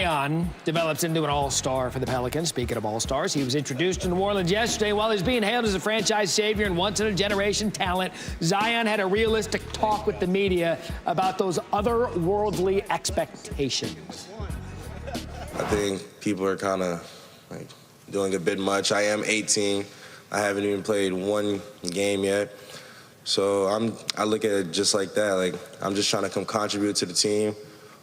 Zion develops into an all-star for the Pelicans. Speaking of all-stars, he was introduced to New Orleans yesterday while he's being hailed as a franchise savior and once-in-a-generation talent. Zion had a realistic talk with the media about those otherworldly expectations. I think people are kind of doing a bit much. I am 18. I haven't even played one game yet. So I look at it just like that. Like, I'm just trying to come contribute to the team.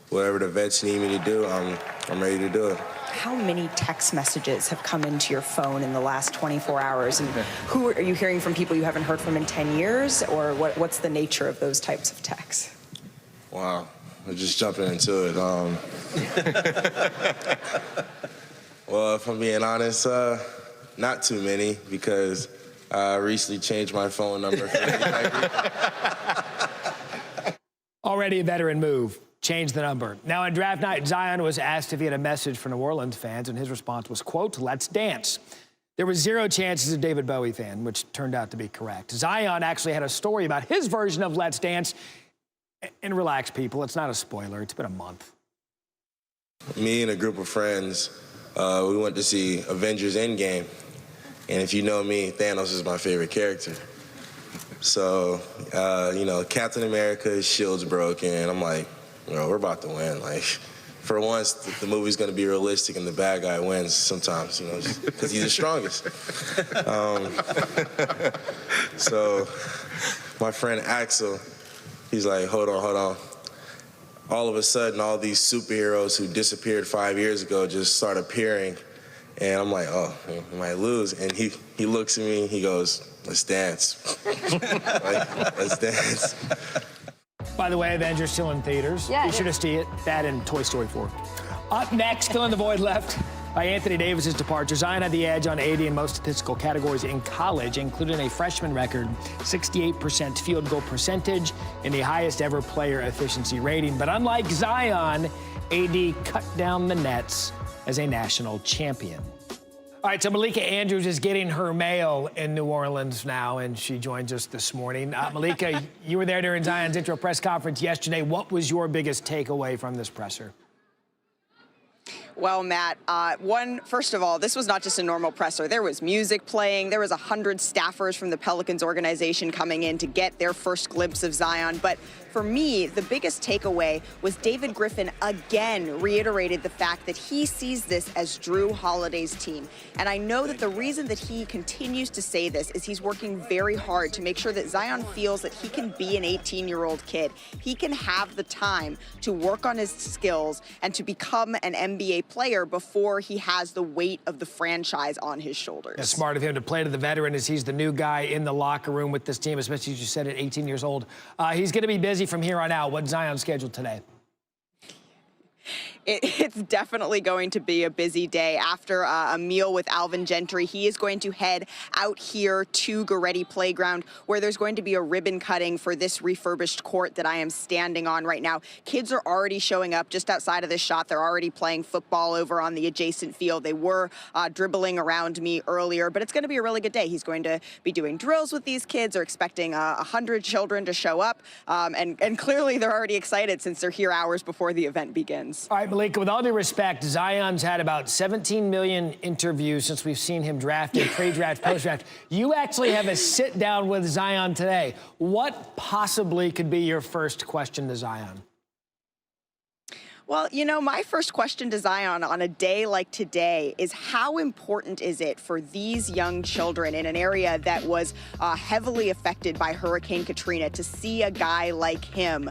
Whatever the vets need me to do, I'm ready to do it. How many text messages have come into your phone in the last 24 hours? And who are you hearing from? People you haven't heard from in 10 years? Or what's the nature of those types of texts? Wow, we're just jumping into it. Well, if I'm being honest, not too many, because I recently changed my phone number. Already a veteran move. Change the number. Now, on draft night, Zion was asked if he had a message for New Orleans fans, and his response was, quote, "Let's dance." There was zero chance he's a David Bowie fan, which turned out to be correct. Zion actually had a story about his version of Let's Dance. And relax, people, it's not a spoiler. It's been a month. Me and a group of friends, we went to see Avengers Endgame. And if you know me, Thanos is my favorite character. So, you know, Captain America's shield's broken, and I'm like, you know, we're about to win. Like, for once, the movie's going to be realistic and the bad guy wins sometimes, you know, because he's the strongest. So my friend Axel, he's like, hold on. All of a sudden, all these superheroes who disappeared 5 years ago just start appearing. And I'm like, oh, we might lose. And he looks at me, he goes, let's dance. Like, let's dance. By the way, Avengers still in theaters. Yeah, Be sure to see it. That and Toy Story 4. Up next, filling the void left by Anthony Davis's departure. Zion had the edge on 80 in most statistical categories in college, including a freshman record 68% field goal percentage and the highest ever player efficiency rating. But unlike Zion, AD cut down the nets as a national champion. All right, so Malika Andrews is getting her mail in New Orleans now, and she joins us this morning. Malika, you were there during Zion's intro press conference yesterday. What was your biggest takeaway from this presser? Well, Matt, first of all, this was not just a normal presser. There was music playing. There was 100 staffers from the Pelicans organization coming in to get their first glimpse of Zion. But for me, the biggest takeaway was David Griffin again reiterated the fact that he sees this as Drew Holiday's team. And I know that the reason that he continues to say this is he's working very hard to make sure that Zion feels that he can be an 18-year-old kid. He can have the time to work on his skills and to become an NBA player before he has the weight of the franchise on his shoulders. It's smart of him to play to the veteran as he's the new guy in the locker room with this team, especially as you said at 18 years old. He's going to be busy from here on out. What's Zion's schedule today? It's definitely going to be a busy day. After a meal with Alvin Gentry, he is going to head out here to Goretti Playground, where there's going to be a ribbon cutting for this refurbished court that I am standing on right now. Kids are already showing up just outside of this shot. They're already playing football over on the adjacent field. They were dribbling around me earlier, but it's going to be a really good day. He's going to be doing drills with these kids. They're expecting 100 children to show up, and clearly they're already excited since they're here hours before the event begins. All right, Malika, with all due respect, Zion's had about 17 million interviews since we've seen him drafted, pre-draft, post-draft. You actually have a sit-down with Zion today. What possibly could be your first question to Zion? Well, you know, my first question to Zion on a day like today is how important is it for these young children in an area that was heavily affected by Hurricane Katrina to see a guy like him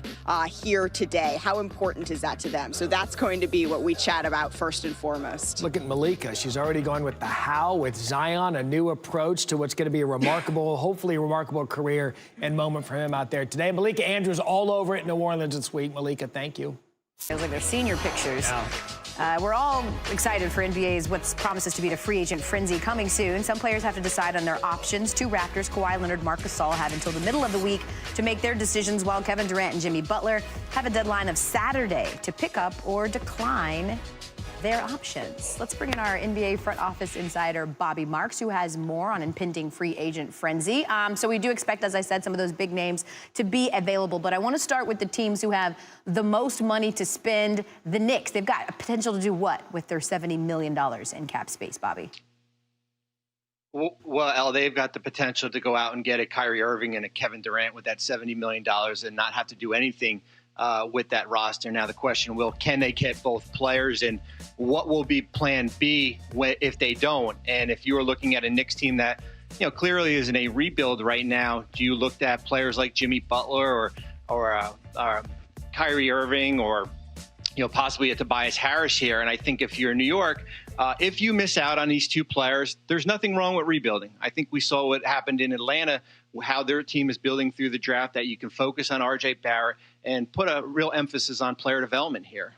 here today? How important is that to them? So that's going to be what we chat about first and foremost. Look at Malika. She's already going with the how with Zion, a new approach to what's going to be a remarkable, hopefully a remarkable career and moment for him out there today. Malika Andrews all over it in New Orleans this week. Malika, thank you. It was like their senior pictures. Yeah. We're all excited for NBA's what promises to be a free agent frenzy coming soon. Some players have to decide on their options. Two Raptors, Kawhi Leonard, Marc Gasol, have until the middle of the week to make their decisions, while Kevin Durant and Jimmy Butler have a deadline of Saturday to pick up or decline their options. Let's bring in our NBA front office insider, Bobby Marks, who has more on impending free agent frenzy. So we do expect, as I said, some of those big names to be available. But I want to start with the teams who have the most money to spend. The Knicks, they've got a potential to do what with their $70 million in cap space, Bobby? Well, Elle, they've got the potential to go out and get a Kyrie Irving and a Kevin Durant with that $70 million and not have to do anything with that roster. Now, the question can they get both players, and what will be plan B if they don't? And if you were looking at a Knicks team that, clearly is in a rebuild right now, do you look at players like Jimmy Butler or Kyrie Irving or, possibly a Tobias Harris here? And I think if you're in New York, if you miss out on these two players, there's nothing wrong with rebuilding. I think we saw what happened in Atlanta, how their team is building through the draft, that you can focus on R.J. Barrett and put a real emphasis on player development here.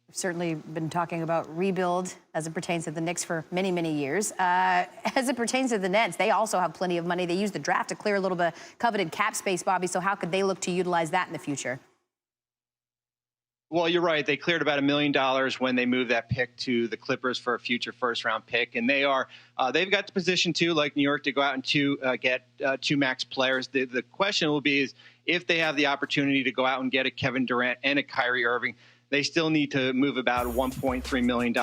We've certainly been talking about rebuild as it pertains to the Knicks for many, many years. As it pertains to the Nets, they also have plenty of money. They use the draft to clear a little bit of coveted cap space, Bobby, so how could they look to utilize that in the future? Well, you're right. They cleared about $1 million when they moved that pick to the Clippers for a future first-round pick, and they've got the position too, like New York, to go out and get two max players. The question will be is if they have the opportunity to go out and get a Kevin Durant and a Kyrie Irving, they still need to move about $1.3 million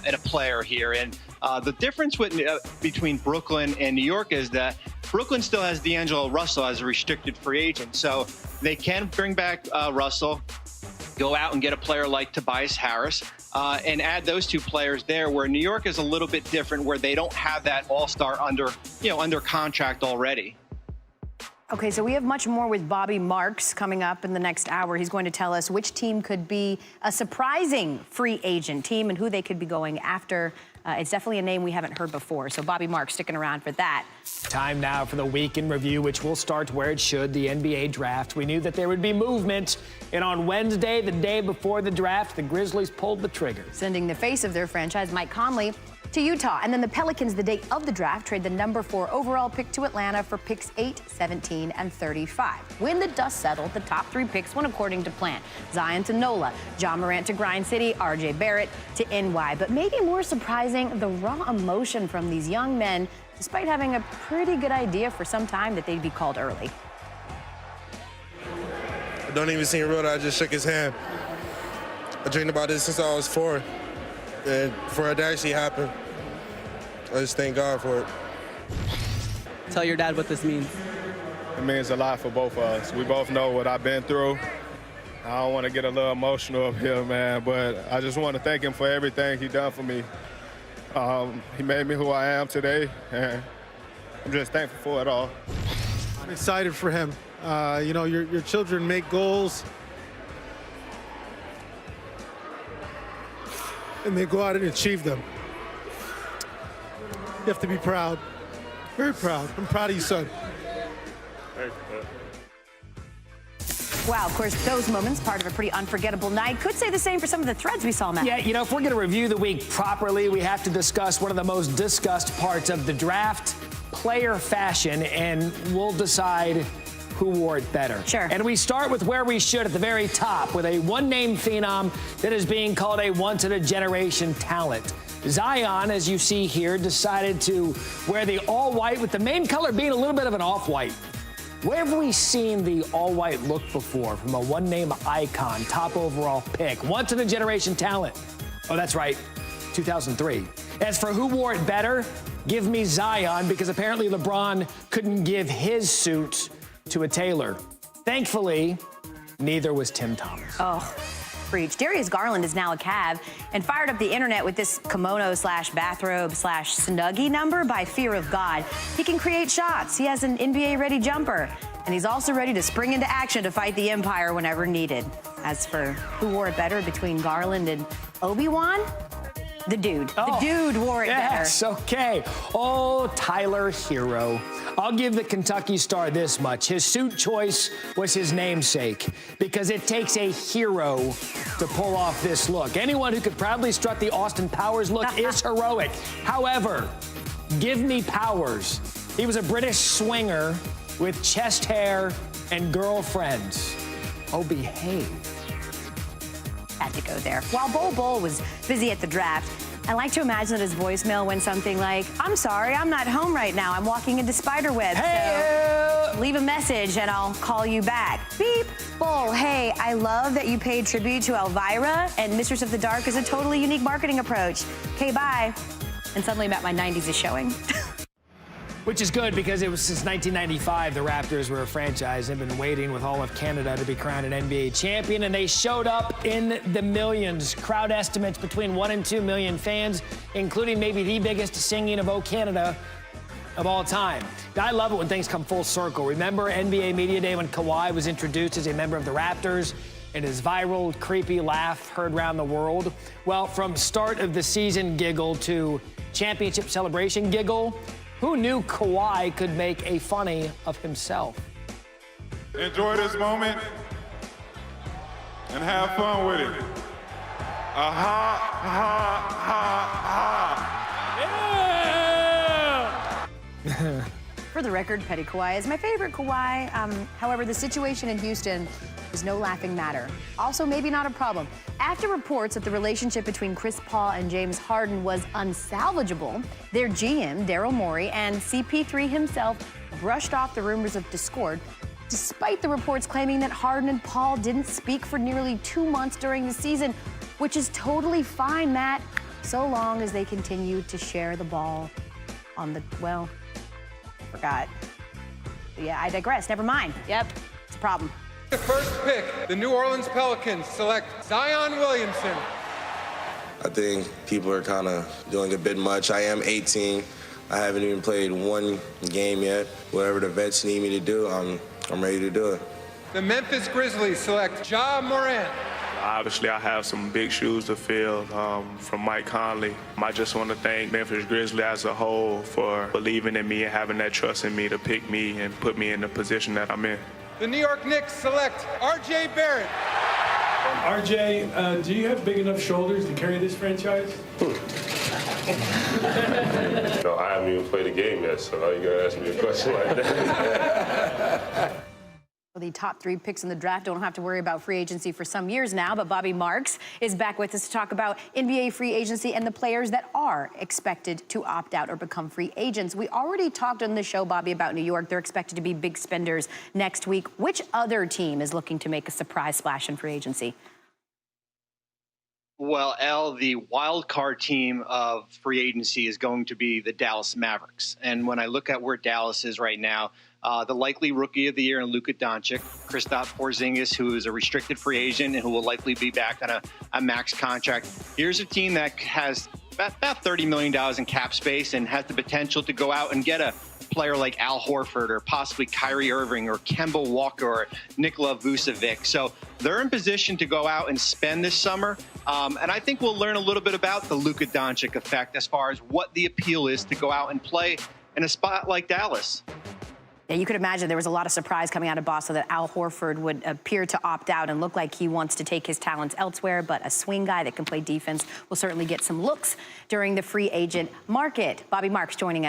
in a player here. And the difference between Brooklyn and New York is that Brooklyn still has D'Angelo Russell as a restricted free agent, so they can bring back Russell, go out and get a player like Tobias Harris, and add those two players there, where New York is a little bit different, where they don't have that all-star under contract already. Okay, so we have much more with Bobby Marks coming up in the next hour. He's going to tell us which team could be a surprising free agent team and who they could be going after. It's definitely a name we haven't heard before. So Bobby Marks sticking around for that. Time now for the week in review, which will start where it should, the NBA draft. We knew that there would be movement. And on Wednesday, the day before the draft, the Grizzlies pulled the trigger, sending the face of their franchise, Mike Conley, to Utah. And then the Pelicans, the day of the draft, trade the number 4 overall pick to Atlanta for picks 8, 17, and 35. When the dust settled, the top 3 picks went according to plan. Zion to NOLA, John Morant to Grind City, R.J. Barrett to NY. But maybe more surprising, the raw emotion from these young men, despite having a pretty good idea for some time that they'd be called early. I don't even seem real that I just shook his hand. I dreamed about this since I was 4. And for it to actually happen, I just thank God for it. Tell your dad what this means. It means a lot for both of us. We both know what I've been through. I don't want to get a little emotional up here, man, but I just want to thank him for everything he done for me. He made me who I am today, and I'm just thankful for it all. I'm excited for him. Your children make goals, and they go out and achieve them. You have to be proud, very proud. I'm proud of you, son. Wow, of course, those moments, part of a pretty unforgettable night. Could say the same for some of the threads we saw, Matt. Yeah, if we're going to review the week properly, we have to discuss one of the most discussed parts of the draft, player fashion, and we'll decide who wore it better. Sure. And we start with where we should, at the very top, with a one-name phenom that is being called a once-in-a-generation talent. Zion, as you see here, decided to wear the all-white, with the main color being a little bit of an off-white. Where have we seen the all-white look before from a one-name icon, top overall pick, once-in-a-generation talent? Oh, that's right, 2003. As for who wore it better, give me Zion, because apparently LeBron couldn't give his suit to a tailor. Thankfully, neither was Tim Thomas. Oh, preach. Darius Garland is now a Cav and fired up the internet with this kimono/bathrobe/snuggie number by Fear of God. He can create shots. He has an NBA-ready jumper. And he's also ready to spring into action to fight the Empire whenever needed. As for who wore it better between Garland and Obi-Wan, the dude. The dude wore it better. Yes, okay. Oh, Tyler Hero. I'll give the Kentucky Star this much. His suit choice was his namesake, because it takes a hero to pull off this look. Anyone who could proudly strut the Austin Powers look is heroic. However, give me Powers. He was a British swinger with chest hair and girlfriends. Oh, behave. Had to go there. While Bol was busy at the draft, I like to imagine that his voicemail went something like, "I'm sorry, I'm not home right now. I'm walking into spiderweb. Hey! So leave a message and I'll call you back." Beep. Bol, hey, I love that you paid tribute to Elvira, and Mistress of the Dark is a totally unique marketing approach. Okay, bye. And suddenly I'm at my 90s is showing. Which is good because it was since 1995 the Raptors were a franchise. They've been waiting with all of Canada to be crowned an NBA champion, and they showed up in the millions. Crowd estimates between 1 and 2 million fans, including maybe the biggest singing of "O Canada" of all time. I love it when things come full circle. Remember NBA Media Day when Kawhi was introduced as a member of the Raptors and his viral, creepy laugh heard around the world? Well, from start of the season giggle to championship celebration giggle, who knew Kawhi could make a funny of himself? Enjoy this moment and have fun with it. Ha, ha, ha, Yeah! For the record, Petty Kawhi is my favorite Kawhi. However, the situation in Houston is no laughing matter. Also, maybe not a problem. After reports that the relationship between Chris Paul and James Harden was unsalvageable, their GM, Daryl Morey, and CP3 himself brushed off the rumors of discord, despite the reports claiming that Harden and Paul didn't speak for nearly 2 months during the season, which is totally fine, Matt, so long as they continue to share the ball on the, well, forgot. But yeah, I digress. Never mind. Yep, it's a problem. The first pick, the New Orleans Pelicans select Zion Williamson. I think people are kind of doing a bit much. I am 18. I haven't even played one game yet. Whatever the vets need me to do, I'm ready to do it. The Memphis Grizzlies select Ja Morant. Obviously, I have some big shoes to fill from Mike Conley. I just want to thank Memphis Grizzlies as a whole for believing in me and having that trust in me to pick me and put me in the position that I'm in. The New York Knicks select R.J. Barrett. RJ, do you have big enough shoulders to carry this franchise? No, I haven't even played a game yet, so how you gonna ask me a question like that? The top 3 picks in the draft don't have to worry about free agency for some years now, but Bobby Marks is back with us to talk about NBA free agency and the players that are expected to opt out or become free agents. We already talked on the show, Bobby, about New York. They're expected to be big spenders next week. Which other team is looking to make a surprise splash in free agency? Well, Elle, the wild card team of free agency is going to be the Dallas Mavericks. And when I look at where Dallas is right now, the likely rookie of the year in Luka Doncic, Kristaps Porzingis, who is a restricted free agent and who will likely be back on a max contract. Here's a team that has about $30 million in cap space and has the potential to go out and get a player like Al Horford or possibly Kyrie Irving or Kemba Walker or Nikola Vucevic. So they're in position to go out and spend this summer. And I think we'll learn a little bit about the Luka Doncic effect as far as what the appeal is to go out and play in a spot like Dallas. Yeah, you could imagine there was a lot of surprise coming out of Boston that Al Horford would appear to opt out and look like he wants to take his talents elsewhere, but a swing guy that can play defense will certainly get some looks during the free agent market. Bobby Marks joining us.